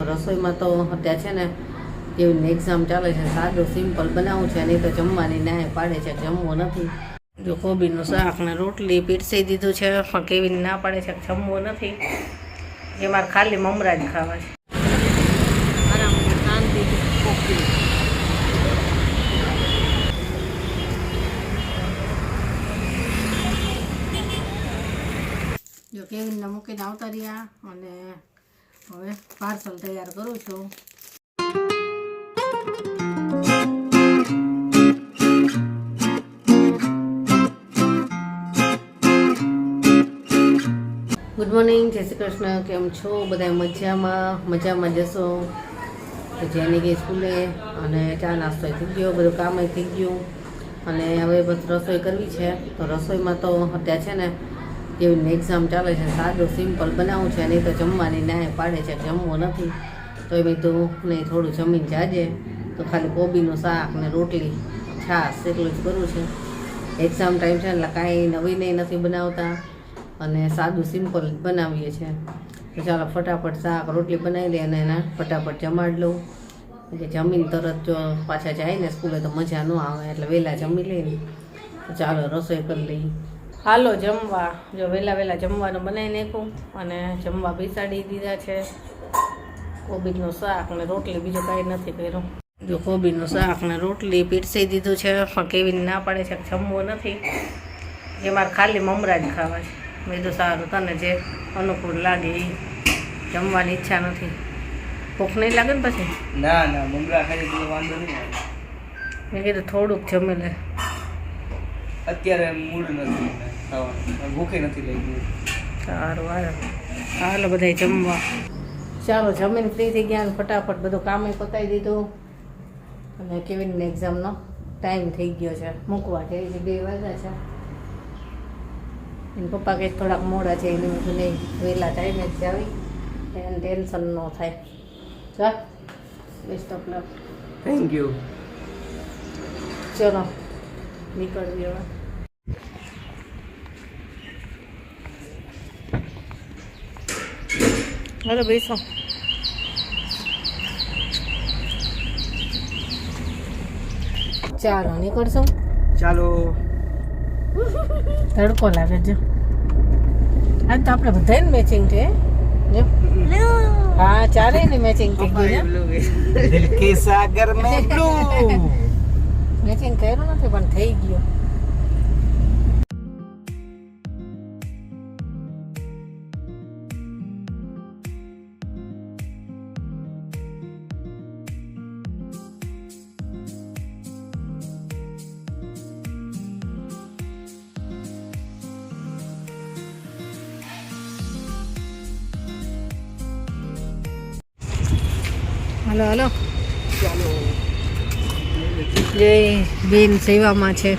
રસોઈમાં તો અત્યારે છે ને એવી એક્ઝામ ચાલે છે, સાદું સિમ્પલ બનાવવું છે, નહીં તો જમવાની ના પાડે છે, જમવું નથી. જો કોબીનું શાક ને રોટલી પીરસી દીધું છે, પણ કેવી ના પાડે છે, જમવું નથી. એ મારે ખાલી મમરા જ ખાવા છે. આરામ શાંતિ કોફી. જો કેવીને મૂકીને આવતા રહ્યા અને હવે પાર્સલ તૈયાર કરું છું. ગુડ મોર્નિંગ, જય શ્રી કૃષ્ણ. કેમ છો બધા? મજામાં જશો. તો જેની ગઈ સ્કૂલે અને ચા નાસ્તો થઈ ગયો, બધું કામ થઈ ગયું અને હવે બસ રસોઈ કરવી છે. તો રસોઈમાં તો અત્યારે છે ને એવી એક્ઝામ ચાલે છે, સાદું સિમ્પલ બનાવવું છે, નહીં તો જમવાની ના પાડે છે, જમવું નથી. તો એ બધું નહીં, થોડું જમીન જાજે તો ખાલી કોબીનું શાક ને રોટલી છાશ એટલું જ કરવું છે. એક્ઝામ ટાઈમ છે એટલે કાંઈ નવી નથી બનાવતા અને સાદું સિમ્પલ જ બનાવીએ છીએ. તો ચાલો ફટાફટ શાક રોટલી બનાવી લઈએ અને એના ફટાફટ જમાડી લઉં. એટલે જમીન તરત જો પાછા જાય ને સ્કૂલે તો મજા ન આવે, એટલે વહેલા જમી લઈને તો ચાલો રસોઈ કરી લઈએ. હાલો જમવા. જો વહેલા જમવાનું બનાવી નાખ્યું અને જમવા બેસાડી દીધા છે. કોબીનું શાક ને રોટલી, બીજું કાંઈ નથી કર્યું. જો કોબીનું શાક ને રોટલી પીરસી દીધું છે, પણ કેવી ના પાડે છે, જમવું નથી. એ મારે ખાલી મમરા જ ખાવા છે. મેં તો સારું તને જે અનુકૂળ લાગે એ. જમવાની ઈચ્છા નથી. ભૂખ નહીં લાગે ને પછી? ના મમરા ખાઈ તો વાંધો નહીં આવે. મેં કીધું થોડુંક જમી લે. અત્યારે મૂડ નથી ખાવાનું, ભૂખે નથી લઈ ગયું. સારું હાલો બધા જમવા. ચાલો જમીન ફ્રી થઈ ગયા અને ફટાફટ બધું કામે પતાવી દીધું અને કેવીને એક્ઝામનો ટાઈમ થઈ ગયો છે, મૂકવા જઈએ છે. 2 વાગ્યા છે. એને પપ્પા કંઈક થોડાક મોડા છે, એને બધું નહીં વહેલા ટાઈમે જ જાવી એને ટેન્શન ન થાય. ચાલ, best of luck. Thank you. ચલો નીકળીએ હવે. હાલો બેસો. ચાલો નીકળશું. ચાલો. તડકો લાગે છે આજ તો. આપણે બધાને મેચિંગ છે. હા, ચાલે ને મેચિંગ થઈ ગયું. દિલ કે સાગર મેં બ્લુ. મેચિંગ કર્યું નથી પણ થઈ ગયું. હાલો ચાલો. જય બેન સેવામાં છે.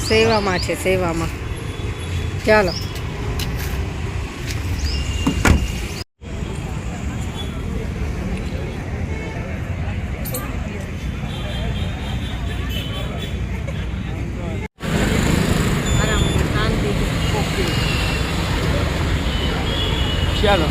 સેવામાં છે, સેવામાં. ચાલો. આરામ શાંતિ કોફી. ચાલો.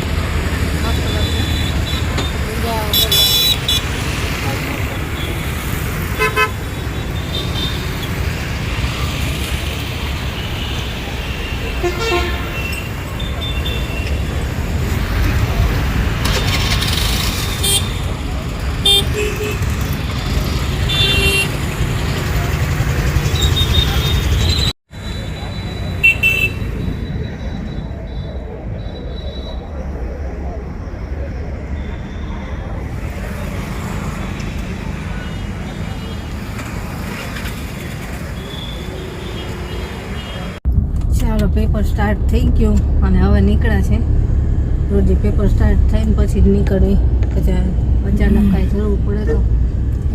ચાલો પેપર સ્ટાર્ટ થઈ ગયું અને હવે નીકળ્યા છે. રોજે પેપર સ્ટાર્ટ થઈને પછી જ નીકળવી, પછી અચાનક કાંઈ જરૂર પડે તો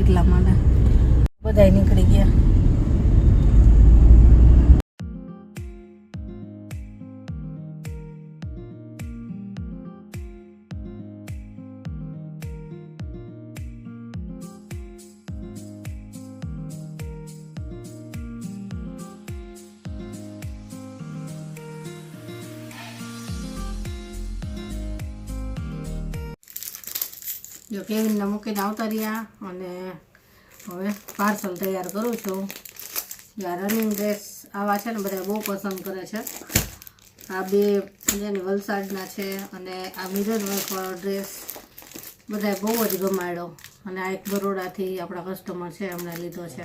એટલા માટે બધાય નીકળી ગયા. જો કેવિનને મૂકીને આવતા રહ્યા અને હવે પાર્સલ તૈયાર કરું છું. આ રનિંગ ડ્રેસ આવા છે ને બધા બહુ પસંદ કરે છે. આ બે જેની વલસાડના છે અને આ મિરર વર્કવાળો ડ્રેસ બધાએ બહુ જ ગમાડ્યો. અને આ એક બરોડાથી આપણા કસ્ટમર છે એમણે લીધો છે.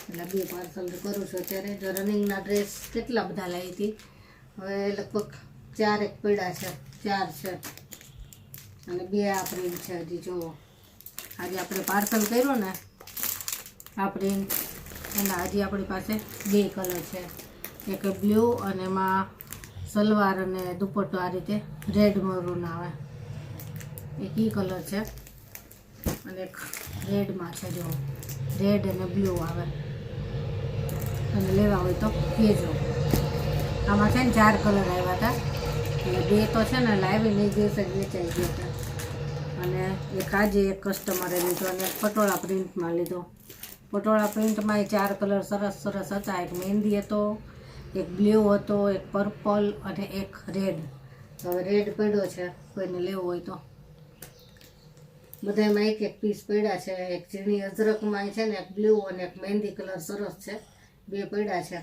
એટલે બે પાર્સલ કરું છું અત્યારે. જો રનિંગના ડ્રેસ કેટલા બધા લાવી હતી, હવે લગભગ 4 એક પડ્યા છે, 4 છે અને 2 આ પ્રિન્ટ છે. હજી જુઓ આજે આપણે પાર્સલ કર્યું ને આ પ્રિન્ટ એના હજી આપણી પાસે 2 કલર છે. એક બ્લુ અને એમાં સલવાર અને દુપટ્ટો આ રીતે રેડ મરૂન આવે, એક ઈ કલર છે અને એક રેડમાં છે. જો રેડ અને બ્લુ આવે અને લેવા હોય તો કહેજો. આમાં છે ને 4 કલર આવ્યા હતા એટલે 2 તો છે ને લાવી નહીં દિવસે જ વેચાઈ ગયા હતા અને એક આજે એક કસ્ટમરે લીધો અને એક પટોળા પ્રિન્ટમાં લીધો. પટોળા પ્રિન્ટમાં 4 કલર સરસ સરસ હતા. એક મહેંદી હતો, એક બ્લુ હતો, એક પર્પલ અને એક રેડ. હવે રેડ પડ્યો છે, કોઈને લેવો હોય તો. બધામાં એક એક પીસ પડ્યા છે. એક ઝીણી અજરકમાં છે ને એક બ્લુ અને એક મહેંદી કલર સરસ છે, 2 પડ્યા છે.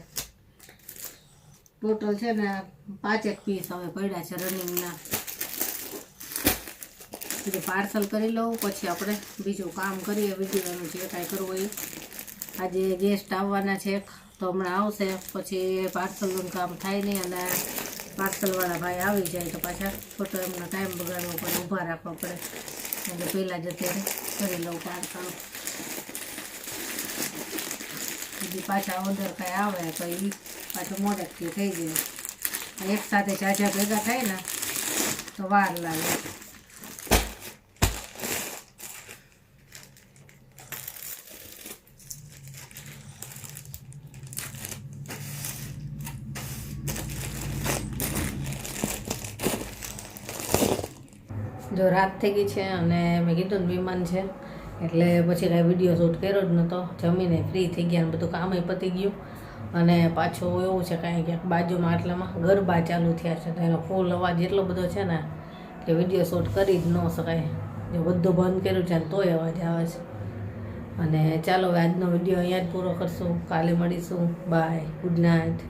ટોટલ છે ને 5 એક પીસ હવે પડ્યા છે રનિંગના. બીજું પાર્સલ કરી લઉં પછી આપણે બીજું કામ કરીએ, વિડીયોનું જે કાંઈ કરવું હોય. આજે ગેસ્ટ આવવાના છે તો હમણાં આવશે, પછી પાર્સલનું કામ થાય નહીં અને પાર્સલવાળા ભાઈ આવી જાય તો પાછા ખોટો એમનો ટાઈમ બગાડવો પડે, ઊભા રાખવા પડે. એટલે પહેલાં જ અત્યારે કરી લઉં પાર્સલ. બીજી પાછા ઓર્ડર કાંઈ આવે તો એ પાછું મોડેકથી થઈ જાય. એક સાથે ઝાઝા ભેગા થાય ને તો વાર લાગે. જો રાત થઈ ગઈ છે અને મેં કીધું ને વિમાન છે એટલે પછી કાંઈ વિડીયો શૂટ કર્યો જ નહોતો. જમીને ફ્રી થઈ ગયા અને બધું કામે પતી ગયું. અને પાછું એવું છે કાંઈ ક્યાંક બાજુમાં આટલામાં ગરબા ચાલુ થયા છે તો એનો ફૂલ અવાજ એટલો બધો છે ને કે વિડીયો શૂટ કરી જ ન શકાય. જો બધું બંધ કર્યું છે ને તોય અવાજ આવે છે. અને ચાલો હવે આજનો વિડીયો અહીંયા જ પૂરો કરશું. કાલે મળીશું. Bye, good night.